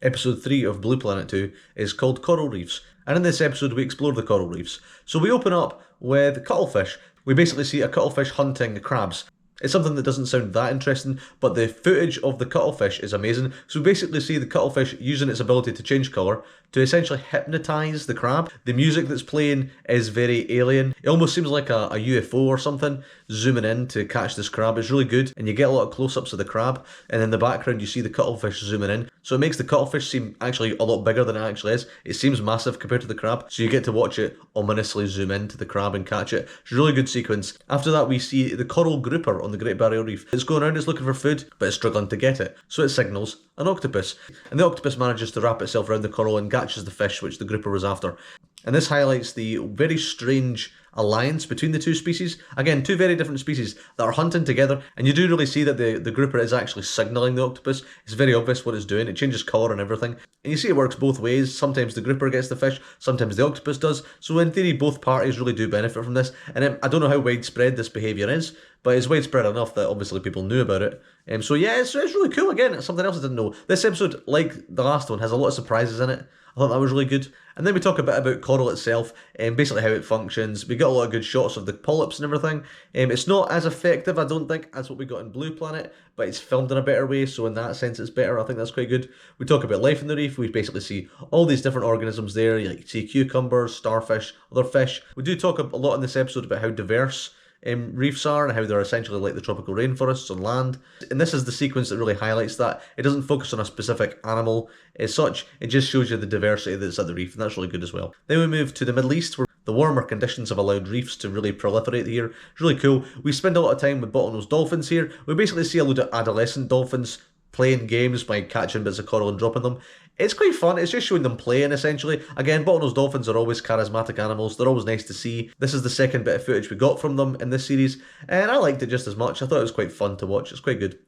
Episode 3 of Blue Planet 2 is called Coral Reefs, and in this episode we explore the coral reefs. So we open up with cuttlefish. We basically see a cuttlefish hunting crabs. It's something that doesn't sound that interesting, but the footage of the cuttlefish is amazing. So we basically see the cuttlefish using its ability to change colour to essentially hypnotise the crab. The music that's playing is very alien. It almost seems like a UFO or something zooming in to catch this crab. It's really good, and you get a lot of close-ups of the crab, and in the background you see the cuttlefish zooming in. So it makes the cuttlefish seem actually a lot bigger than it actually is. It seems massive compared to the crab, so you get to watch it ominously zoom into the crab and catch it. It's a really good sequence. After that we see the coral grouper on the Great Barrier Reef. It's going around, it's looking for food, but it's struggling to get it. So it signals an octopus, and the octopus manages to wrap itself around the coral and catches the fish which the grouper was after. And this highlights the very strange alliance between the two species. Again, two very different species that are hunting together, and you do really see that the grouper is actually signalling the octopus. It's very obvious what it's doing. It changes colour and everything. And you see it works both ways. Sometimes the grouper gets the fish, sometimes the octopus does. So in theory, both parties really do benefit from this. And I don't know how widespread this behaviour is, but it's widespread enough that obviously people knew about it. So yeah, it's really cool. Again, it's something else I didn't know. This episode, like the last one, has a lot of surprises in it. I thought that was really good. And then we talk a bit about coral itself, and basically how it functions. We got a lot of good shots of the polyps and everything. It's not as effective, I don't think, as what we got in Blue Planet, but it's filmed in a better way, so in that sense it's better. I think that's quite good. We talk about life in the reef. We basically see all these different organisms there. You see cucumbers, starfish, other fish. We do talk a lot in this episode about how diverse reefs are and how they're essentially like the tropical rainforests on land. And this is the sequence that really highlights that. It doesn't focus on a specific animal as such, it just shows you the diversity that's at the reef, and that's really good as well. Then we move to the Middle East, where the warmer conditions have allowed reefs to really proliferate here. It's really cool. We spend a lot of time with bottlenose dolphins here. We basically see a load of adolescent dolphins playing games by catching bits of coral and dropping them. It's quite fun. It's just showing them playing, essentially. Again, bottlenose dolphins are always charismatic animals. They're always nice to see. This is the second bit of footage we got from them in this series, and I liked it just as much. I thought it was quite fun to watch. It's quite good.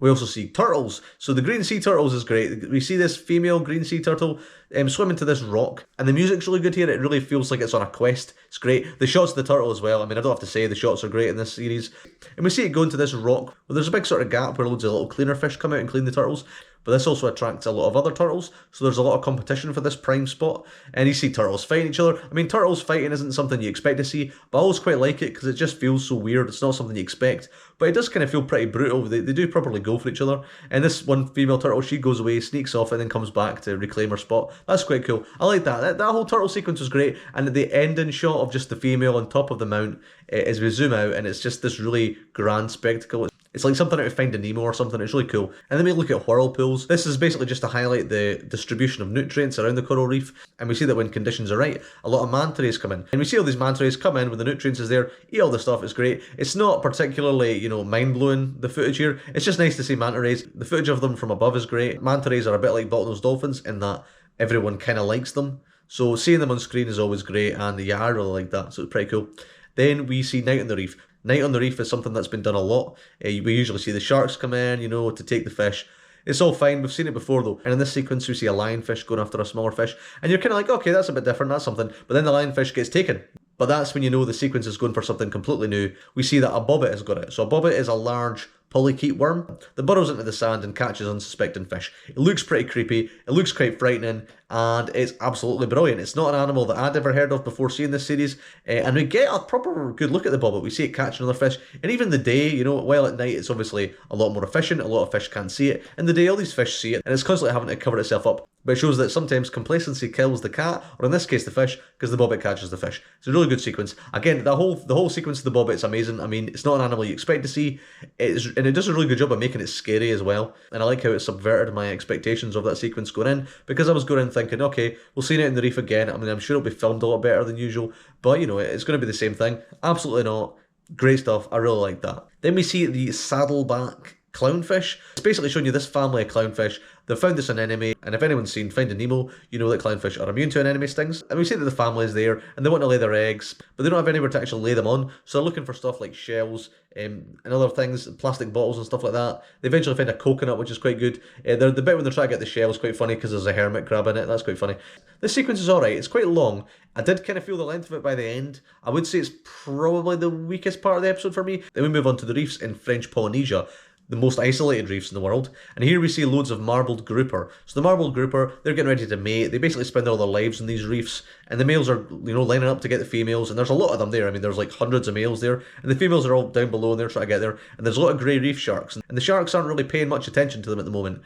We also see turtles. So the green sea turtles is great. We see this female green sea turtle swimming to this rock, and the music's really good here. It really feels like it's on a quest. It's great. The shots of the turtle as well. I mean, I don't have to say the shots are great in this series. And we see it going to this rock where there's a big sort of gap where loads of little cleaner fish come out and clean the turtles. But this also attracts a lot of other turtles, so there's a lot of competition for this prime spot. And you see turtles fighting each other. I mean, turtles fighting isn't something you expect to see, but I always quite like it because it just feels so weird. It's not something you expect, but it does kind of feel pretty brutal. They do properly go for each other. And this one female turtle, she goes away, sneaks off, and then comes back to reclaim her spot. That's quite cool. I like that. That whole turtle sequence was great. And the ending shot of just the female on top of the mount as we zoom out, and it's just this really grand spectacle. It's like something out of Finding Nemo or something. It's really cool. And then we look at whirlpools. This is basically just to highlight the distribution of nutrients around the coral reef. And we see that when conditions are right, a lot of manta rays come in. And we see all these manta rays come in when the nutrients is there, eat all the stuff. It's great. It's not particularly, mind-blowing, the footage here. It's just nice to see manta rays. The footage of them from above is great. Manta rays are a bit like bottlenose dolphins in that everyone kind of likes them. So seeing them on screen is always great. And yeah, I really like that. So it's pretty cool. Then we see Night on the Reef. Night on the Reef is something that's been done a lot. We usually see the sharks come in, to take the fish. It's all fine. We've seen it before though. And in this sequence, we see a lionfish going after a smaller fish. And you're kind of like, okay, that's a bit different. That's something. But then the lionfish gets taken. But that's when you know the sequence is going for something completely new. We see that a bobbit has got it. So a bobbit is a large polychaete worm that burrows into the sand and catches unsuspecting fish. It looks pretty creepy, it looks quite frightening, and it's absolutely brilliant. It's not an animal that I'd ever heard of before seeing this series, and we get a proper good look at the bobbit. We see it catching other fish, and even the day, while at night it's obviously a lot more efficient, a lot of fish can't see it. In the day, all these fish see it, and it's constantly having to cover itself up. But it shows that sometimes complacency kills the cat, or in this case the fish, because the bobbit catches the fish. It's a really good sequence. Again, the whole sequence of the bobbit is amazing. I mean, it's not an animal you expect to see, and it does a really good job of making it scary as well. And I like how it subverted my expectations of that sequence going in, because I was going in thinking, okay, we'll see it in the reef again. I mean, I'm sure it'll be filmed a lot better than usual, but it's going to be the same thing. Absolutely not. Great stuff. I really like that. Then we see the saddleback clownfish. It's basically showing you this family of clownfish. They've found this anemone, and if anyone's seen Finding Nemo, you know that clownfish are immune to anemone stings. And we see that the family is there, and they want to lay their eggs, but they don't have anywhere to actually lay them on, so they're looking for stuff like shells and other things, plastic bottles and stuff like that. They eventually find a coconut, which is quite good. The bit when they're trying to get the shell is quite funny, because there's a hermit crab in it. That's quite funny. This sequence is alright. It's quite long. I did kind of feel the length of it by the end. I would say it's probably the weakest part of the episode for me. Then we move on to the reefs in French Polynesia. the most isolated reefs in the world. And here we see loads of marbled grouper. So the marbled grouper, they're getting ready to mate. They basically spend all their lives in these reefs, and the males are, lining up to get the females, and there's a lot of them there. I mean, there's like hundreds of males there, and the females are all down below, and they're trying to get there. And there's a lot of grey reef sharks, and the sharks aren't really paying much attention to them at the moment,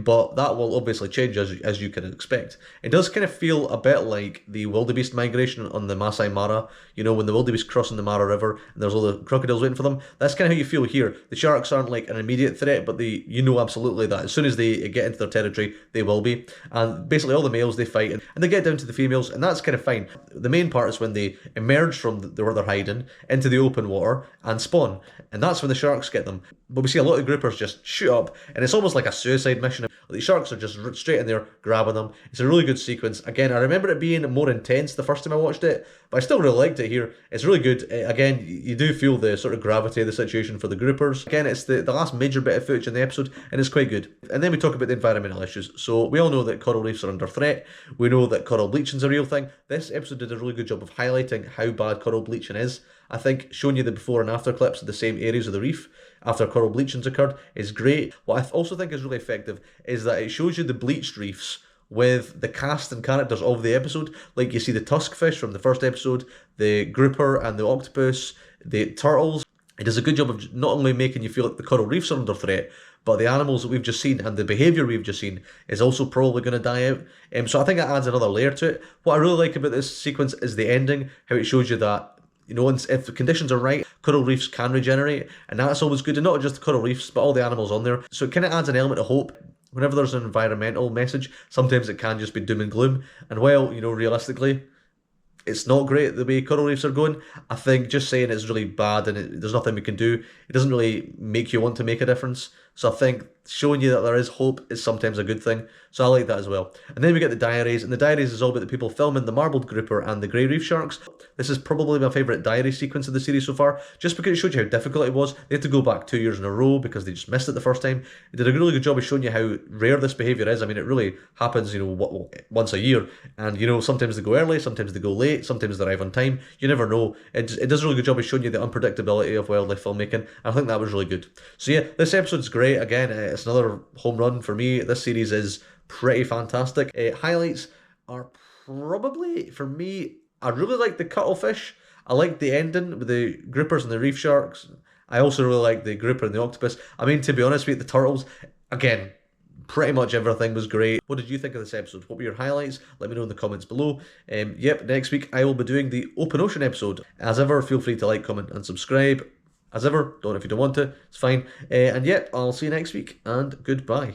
but that will obviously change as you can expect. It does kind of feel a bit like the wildebeest migration on the Masai Mara, when the wildebeest crossing the Mara River, and there's all the crocodiles waiting for them. That's kind of how you feel here. The sharks aren't like an immediate threat, but you know absolutely that as soon as they get into their territory, they will be. And basically all the males, they fight, and they get down to the females, and that's kind of fine. The main part is when they emerge from where they're hiding into the open water and spawn, and that's when the sharks get them. But we see a lot of groupers just shoot up, and it's almost like a suicide mission. The sharks are just straight in there grabbing them. It's a really good sequence. Again, I remember it being more intense the first time I watched it, but I still really liked it here. It's really good. Again, you do feel the sort of gravity of the situation for the groupers. Again, it's the last major bit of footage in the episode, and it's quite good. And then we talk about the environmental issues. So we all know that coral reefs are under threat. We know that coral bleaching is a real thing. This episode did a really good job of highlighting how bad coral bleaching is. I think showing you the before and after clips of the same areas of the reef after coral bleaching's occurred is great. What I also think is really effective is that it shows you the bleached reefs with the cast and characters of the episode. Like you see the tuskfish from the first episode, the grouper and the octopus, the turtles. It does a good job of not only making you feel like the coral reefs are under threat, but the animals that we've just seen and the behaviour we've just seen is also probably going to die out. So I think that adds another layer to it. What I really like about this sequence is the ending, how it shows you that if the conditions are right, coral reefs can regenerate, and that's always good. And not just the coral reefs, but all the animals on there. So it kind of adds an element of hope. Whenever there's an environmental message, sometimes it can just be doom and gloom. And while, realistically, it's not great the way coral reefs are going, I think just saying it's really bad and there's nothing we can do, it doesn't really make you want to make a difference. So I think showing you that there is hope is sometimes a good thing. So I like that as well. And then we get the diaries, and the diaries is all about the people filming the marbled grouper and the grey reef sharks. This is probably my favourite diary sequence of the series so far, just because it showed you how difficult it was. They had to go back 2 years in a row because they just missed it the first time. It did a really good job of showing you how rare this behaviour is. I mean, it really happens, once a year. And, sometimes they go early, sometimes they go late, sometimes they arrive on time. You never know. It does a really good job of showing you the unpredictability of wildlife filmmaking. I think that was really good. So yeah, this episode's great. Again, it's another home run for me. This series is pretty fantastic. Highlights are probably, for me, I really like the cuttlefish. I like the ending with the groupers and the reef sharks. I also really like the grouper and the octopus. I mean, to be honest with you, the turtles, again, pretty much everything was great. What did you think of this episode? What were your highlights? Let me know in the comments below. Next week I will be doing the open ocean episode. As ever, feel free to like, comment and subscribe. As ever, don't if you don't want to, it's fine. I'll see you next week, and goodbye.